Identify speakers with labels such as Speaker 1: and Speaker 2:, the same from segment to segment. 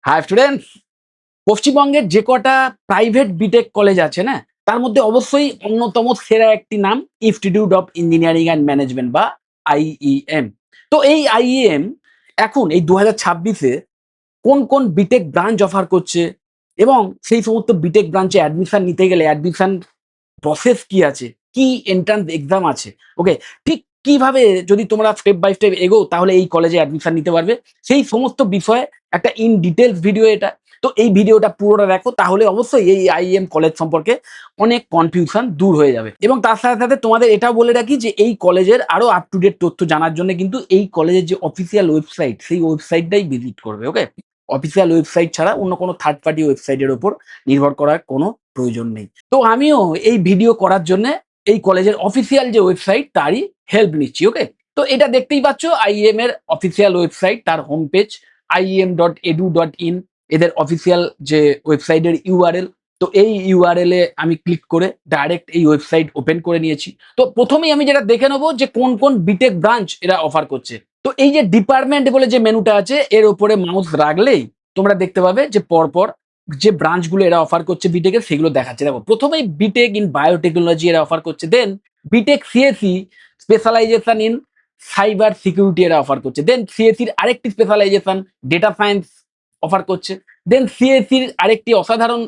Speaker 1: High students, পশ্চিমবঙ্গের যে কটা প্রাইভেট বিটেক কলেজ আছে না, তার মধ্যে অবশ্যই অন্যতম সেরা একটি নাম institute of engineering and management বা আইইএম। তো এই আইইএম এখন এই 2026-এ কোন কোন বিটেক ব্রাঞ্চ অফার করছে এবং সেই সমস্ত বিটেক ব্রাঞ্চে অ্যাডমিশন নিতে গেলে অ্যাডমিশন প্রসেস কি আছে, কি এন্ট্রান্স এক্সাম আছে, ওকে, ঠিক কিভাবে যদি তোমরা স্টেপ বাই স্টেপ এগো তাহলে এই কলেজে অ্যাডমিশন নিতে পারবে, সেই সমস্ত বিষয়ে একটা ইন ডিটেলস ভিডিও এটা। তো এই ভিডিওটা পুরোটা দেখো, তাহলে অবশ্যই এই আইএম কলেজ সম্পর্কে অনেক কনফিউশন দূর হয়ে যাবে। এবং তার সাথে সাথে তোমাদের এটাও বলে রাখি যে এই কলেজের আরো আপ টু ডেট তথ্য জানার জন্য কিন্তু এই কলেজের যে অফিসিয়াল ওয়েবসাইট, সেই ওয়েবসাইটটাই ভিজিট করবে। ওকে, অফিসিয়াল ওয়েবসাইট ছাড়া অন্য কোনো থার্ড পার্টি ওয়েবসাইটের উপর নির্ভর করার কোনো প্রয়োজন নেই। তো আমিও এই ভিডিও করার জন্য এই কলেজের অফিসিয়াল যে ওয়েবসাইট তারই হেল্প নিচ্ছি। ওকে, তো এটা দেখতেই পাচ্ছ আইএম এর অফিসিয়াল ওয়েবসাইট, তার হোম পেজ iem.edu.in, এদের অফিসিয়াল যে ওয়েবসাইটের ইউআরএল। তো এই ইউআরএল এ আমি ক্লিক করে ডাইরেক্ট এই ওয়েবসাইট ওপেন করে নিয়েছি। তো প্রথমেই আমি যেটা দেখে নেবো যে কোন কোন বিটেক ব্রাঞ্চ এরা অফার করছে। তো এই যে ডিপার্টমেন্ট বলে যে মেনুটা আছে, এর উপরে মাউস রাখলেই তোমরা দেখতে পাবে যে পরপর যে ব্রাঞ্চগুলো এরা অফার করছে বিটেকের, সেগুলো দেখাচ্ছে। দেখো, প্রথমেই বিটেক ইন বায়োটেকনোলজি এরা অফার করছে, then B Tech CSE specialization in cyber security এরা অফার করছে, দেন সিএসির আরেকটি স্পেশালাইজেশন ডেটা সায়েন্স অফার করছে, দেন সিএসির আরেকটি অসাধারণ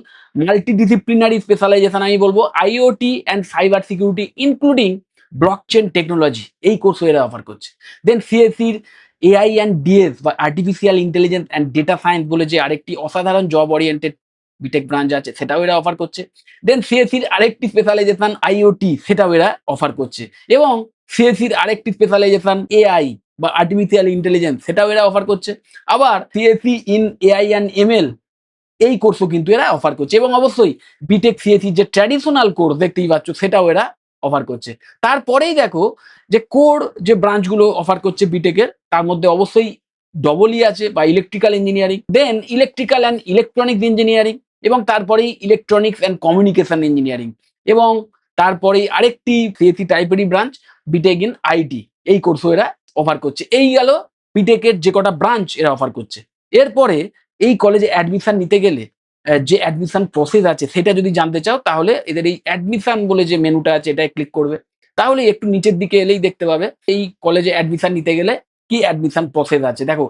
Speaker 1: মাল্টিডিসিপ্লিনারি স্পেশালাইজেশন আমি বলবো IoT and cyber security including blockchain technology, এই কোর্সও এরা অফার করছে। দেন সিএসির এআই অ্যান্ড ডিএস বা artificial intelligence and data science বলে যে আরেকটি অসাধারণ জব ওরিয়েন্টেড বিটেক ব্রাঞ্চ আছে, সেটাও এরা অফার করছে। দেন সিএসির আরেকটি স্পেশালাইজেশন আইওটি, সেটাও এরা অফার করছে। এবং সিএসির আরেকটি স্পেশালাইজেশন এআই বা আর্টিফিশিয়াল ইন্টেলিজেন্স, সেটাও এরা অফার করছে। আবার CSE in AI and ML, এই কোর্সও কিন্তু এরা অফার করছে। এবং অবশ্যই বিটেক সিএসি যে ট্র্যাডিশনাল কোর্স দেখতেই পাচ্ছ, সেটাও এরা অফার করছে। তারপরেই দেখো যে কোর যে ব্রাঞ্চগুলো অফার করছে বিটেকের, তার মধ্যে অবশ্যই ডবলই আছে বা electrical engineering, then electrical and electronics engineering, এবং তারপরেই ইলেকট্রনিক্স অ্যান্ড কমিউনিকেশন ইঞ্জিনিয়ারিং, এবং তারপরেই আরেকটি সিএসি টাইপেরই ব্রাঞ্চ বিটেক ইন আইটি, এই কোর্সও এরা অফার করছে। এই গেল বিটেকের যে কটা ব্রাঞ্চ এরা অফার করছে। এরপরে এই কলেজে অ্যাডমিশন নিতে গেলে যে অ্যাডমিশন প্রসেস আছে সেটা যদি জানতে চাও, তাহলে এদের এই অ্যাডমিশন বলে যে মেনুটা আছে এটায় ক্লিক করবে। তাহলে একটু নিচের দিকে এলেই দেখতে পাবে এই কলেজে অ্যাডমিশন নিতে গেলে কি অ্যাডমিশন প্রসেস আছে। দেখো,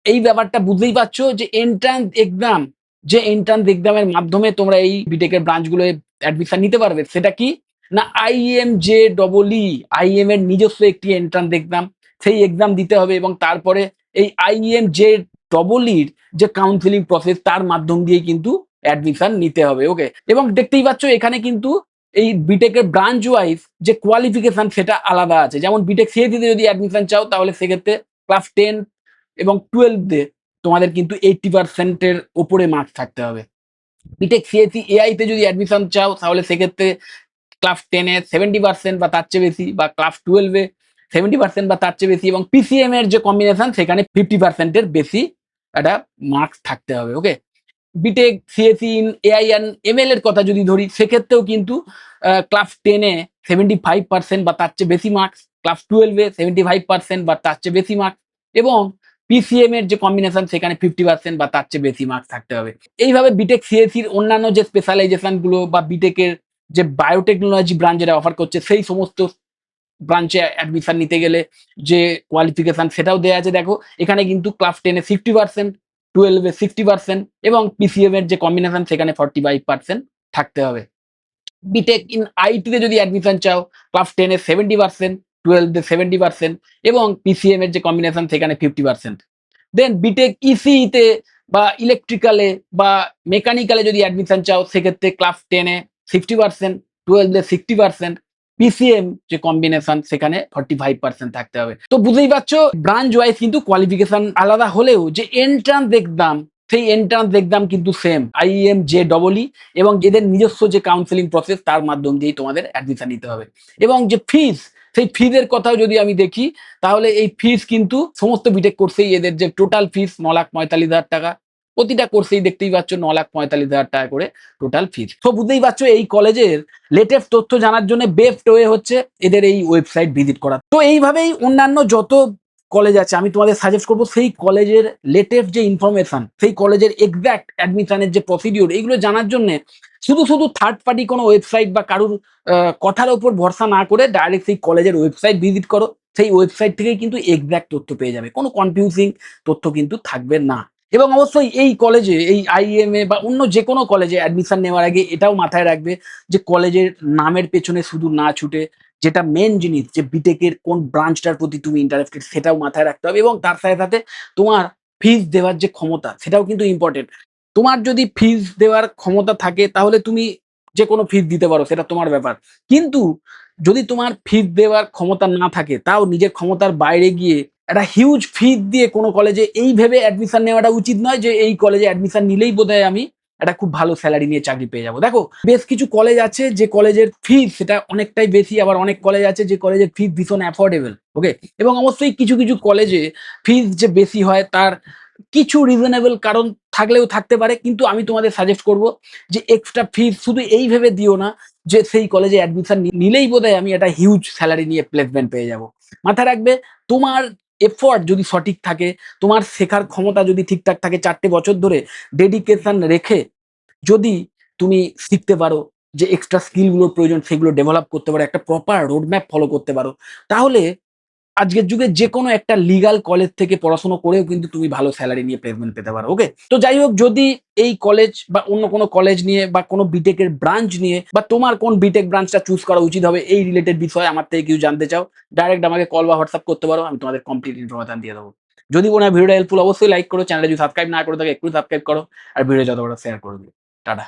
Speaker 1: এই ব্যাপারটা বুঝতেই পারছো যে এন্ট্রান্স এক্সাম, যে এন্ট্রান্স এক্সামের মাধ্যমে তোমরা এই বিটেকের ব্রাঞ্চগুলো অ্যাডমিশন নিতে পারবে, সেটা কি না IM J double E, IM এর নিজস্ব একটি এন্ট্রান্স এক্সাম, সেই এক্সাম দিতে হবে। এবং তারপরে এই আইএম জে ডবল ইর যে কাউন্সিলিং প্রসেস, তার মাধ্যম দিয়ে কিন্তু অ্যাডমিশন নিতে হবে। ওকে, এবং দেখতেই পাচ্ছ এখানে কিন্তু এই বিটেকের ব্রাঞ্চ ওয়াইজ যে কোয়ালিফিকেশন সেটা আলাদা আছে। যেমন বিটেক সিএসিতে যদি অ্যাডমিশন চাও, তাহলে সেক্ষেত্রে ক্লাস 10 এবং 12 তোমাদের কিন্তু 80% ওপরে মার্কস থাকতে হবে। বিটেক সিএসি এআই তে যদি অ্যাডমিশন চাও, তাহলে সেক্ষেত্রে ক্লাস 10-এ 70% বা তার চেয়ে বেশি, বা ক্লাস 12-এ 70% বা তার চেয়ে বেশি, এবং পিসিএম এর যে কম্বিনেশন সেখানে 50% এর বেশি একটা মার্কস থাকতে হবে। Okay, B Tech CSE in AI and ML এর কথা যদি ধরি, সেক্ষেত্রেও কিন্তু ক্লাস 10-এ 75% বা তার চেয়ে বেশি মার্কস, ক্লাস 12-এ 75% বা তার চেয়ে বেশি মার্কস, এবং পিসিএম এর যে কম্বিনেশন সেখানে 50% বা তার চেয়ে বেশি মার্কস থাকতে হবে। এইভাবে বিটেক সিএসির অন্যান্য যে স্পেশালাইজেশন গুলো বা বিটেকের যে বায়োটেকনোলজি ব্রাঞ্চ যেটা অফার করছে, সেই সমস্ত ব্রাঞ্চে অ্যাডমিশন নিতে গেলে যে কোয়ালিফিকেশন সেটাও দেওয়া আছে। দেখো, এখানে কিন্তু ক্লাস 10-এ 60%, 12-এ 60%, এবং পিসিএম এর যে কম্বিনেশন সেখানে 45% থাকতে হবে। বিটেক ইন আইটিতে যদি অ্যাডমিশন চাও, ক্লাস 10-এ 70%, 12-এ 70%, এবং পিসিএম এর যে কম্বিনেশন সেখানে 50%। দেন বিটেক ইসিইতে বা ইলেকট্রিক্যালে বা মেকানিক্যালে যদি অ্যাডমিশন চাও, সেক্ষেত্রে ক্লাস 10-এ 60%, 12-এ 60%, পিসিএম যে কম্বিনেশন সেখানে 45% থাকতে হবে। তো বুঝতেই পারছো ব্রাঞ্চ ওয়াইজ কিন্তু কোয়ালিফিকেশন আলাদা হলেও যে এন্ট্রান্স এক্সাম, সেই এন্ট্রান্স এক্সাম কিন্তু same IM J double E, এবং এদের নিজস্ব যে কাউন্সিলিং প্রসেস তার মাধ্যম দিয়েই তোমাদের অ্যাডমিশন নিতে হবে। এবং যে ফিস, সেই ফিজের কথাও যদি আমি দেখি, তাহলে এই ফিস কিন্তু সমস্ত বিটেক কোর্সেই এদের যে টোটাল ফিস 9,45,000 টাকা, প্রতিটা কোর্সেই দেখতেই পাচ্ছ 9,45,000 টাকা করে টোটাল ফিস। তো বুঝতেই পারছো এই কলেজের লেটেস্ট তথ্য জানার জন্য বেস্ট ওয়ে হচ্ছে এদের এই ওয়েবসাইট ভিজিট করা। তো এইভাবেই অন্যান্য যত কলেজ আছে আমি তোমাদের সাজেস্ট করব সেই কলেজের লেটেস্ট যে ইনফরমেশন, সেই কলেজের এক্সাক্ট অ্যাডমিশনের যে প্রসিডিউর, এইগুলো জানার জন্যে শুধু থার্ড পার্টি কোনো ওয়েবসাইট বা কারুর কথার উপর ভরসা না করে ডাইরেক্ট সেই কলেজের ওয়েবসাইট ভিজিট করো। সেই ওয়েবসাইট থেকেই কিন্তু এক্সাক্ট তথ্য পেয়ে যাবে। কোনো কনফিউজিং তথ্য কিন্তু থাকবে না। এবং অবশ্যই এই কলেজে, এই আইএমএ বা অন্য যেকোনো কলেজে অ্যাডমিশন নেওয়ার আগে এটাও মাথায় রাখবে যে কলেজের নামের পেছনে শুধু না ছুটে যেটা মেন জিনিস যে বিটেকের কোন ব্রাঞ্চটার প্রতি তুমি ইন্টারেস্টেড সেটাও মাথায় রাখতে হবে, এবং তার সাথে তোমার ফিস দেওয়ার যে ক্ষমতা সেটাও কিন্তু ইম্পর্টেন্ট। তোমার যদি ফিস দেওয়ার ক্ষমতা থাকে তাহলে তুমি যেকোনো ফিস দিতে পারো, সেটা তোমার ব্যাপার। কিন্তু যদি তোমার ফিস দেওয়ার ক্ষমতা না থাকে, তাও নিজের ক্ষমতার বাইরে গিয়ে একটা হিউজ ফিস দিয়ে কোনো কলেজে এই ভেবে অ্যাডমিশন নেওয়াটা উচিত নয় যে এই কলেজে অ্যাডমিশন নিলেই বোধহয় আমি একটা খুব ভালো স্যালারি নিয়ে চাকরি পেয়ে যাবো। দেখো, বেশ কিছু কলেজ আছে যে কলেজের ফিস সেটা অনেকটাই বেশি, আবার অনেক কলেজ আছে যে কলেজের ফিস ভীষণ অ্যাফোর্ডেবল। ওকে, এবং অবশ্যই কিছু কলেজে ফিস যে বেশি হয় তার কিছু রিজনেবল কারণ থাকলেও থাকতে পারে, কিন্তু আমি তোমাদের সাজেস্ট করব যে এক্সট্রা ফিস শুধু এই ভেবে দিও না যে সেই কলেজে অ্যাডমিশন নিলেই বোধহয় আমি একটা হিউজ স্যালারি নিয়ে প্লেসমেন্ট পেয়ে যাব। মাথায় রাখবে, তোমার এফোর্ট যদি সঠিক থাকে, তোমার শেখার ক্ষমতা যদি ঠিকঠাক থাকে, 4টে বছর ধরে ডেডিকেশন রেখে যদি তুমি শিখতে পারো, যে এক্সট্রা স্কিলগুলোর প্রয়োজন সেগুলো ডেভেলপ করতে পারো, একটা প্রপার রোডম্যাপ ফলো করতে পারো, তাহলে আজকের যুগে যেকোনো একটা লিগাল কলেজ থেকে পড়াশোনা করেও কিন্তু তুমি ভালো স্যালারি নিয়ে প্লেসমেন্ট পেতে পারো। ওকে, তো যাই হোক, যদি এই কলেজ বা অন্য কোনো কলেজ নিয়ে বা কোনো বিটেকের ব্রাঞ্চ নিয়ে বা তোমার কোন বিটেক ব্রাঞ্চটা চুজ করা উচিত হবে এই রিলেটেড বিষয়ে আমার থেকে কিছু জানতে চাও, ডাইরেক্ট আমাকে কল বা হোয়াটসঅ্যাপ করতে পারো, আমি তোমাদের কমপ্লিট ইনফরমেশন দিয়ে দেবো। যদি মনে হয় ভিডিওটা হেল্পফুল, অবশ্যই লাইক করো, চ্যানেলটা যদি সাবস্ক্রাইব না করে থাকে একটু সাবস্ক্রাইব করো, আর ভিডিও যত বড় শেয়ার করে দিও। টাটা।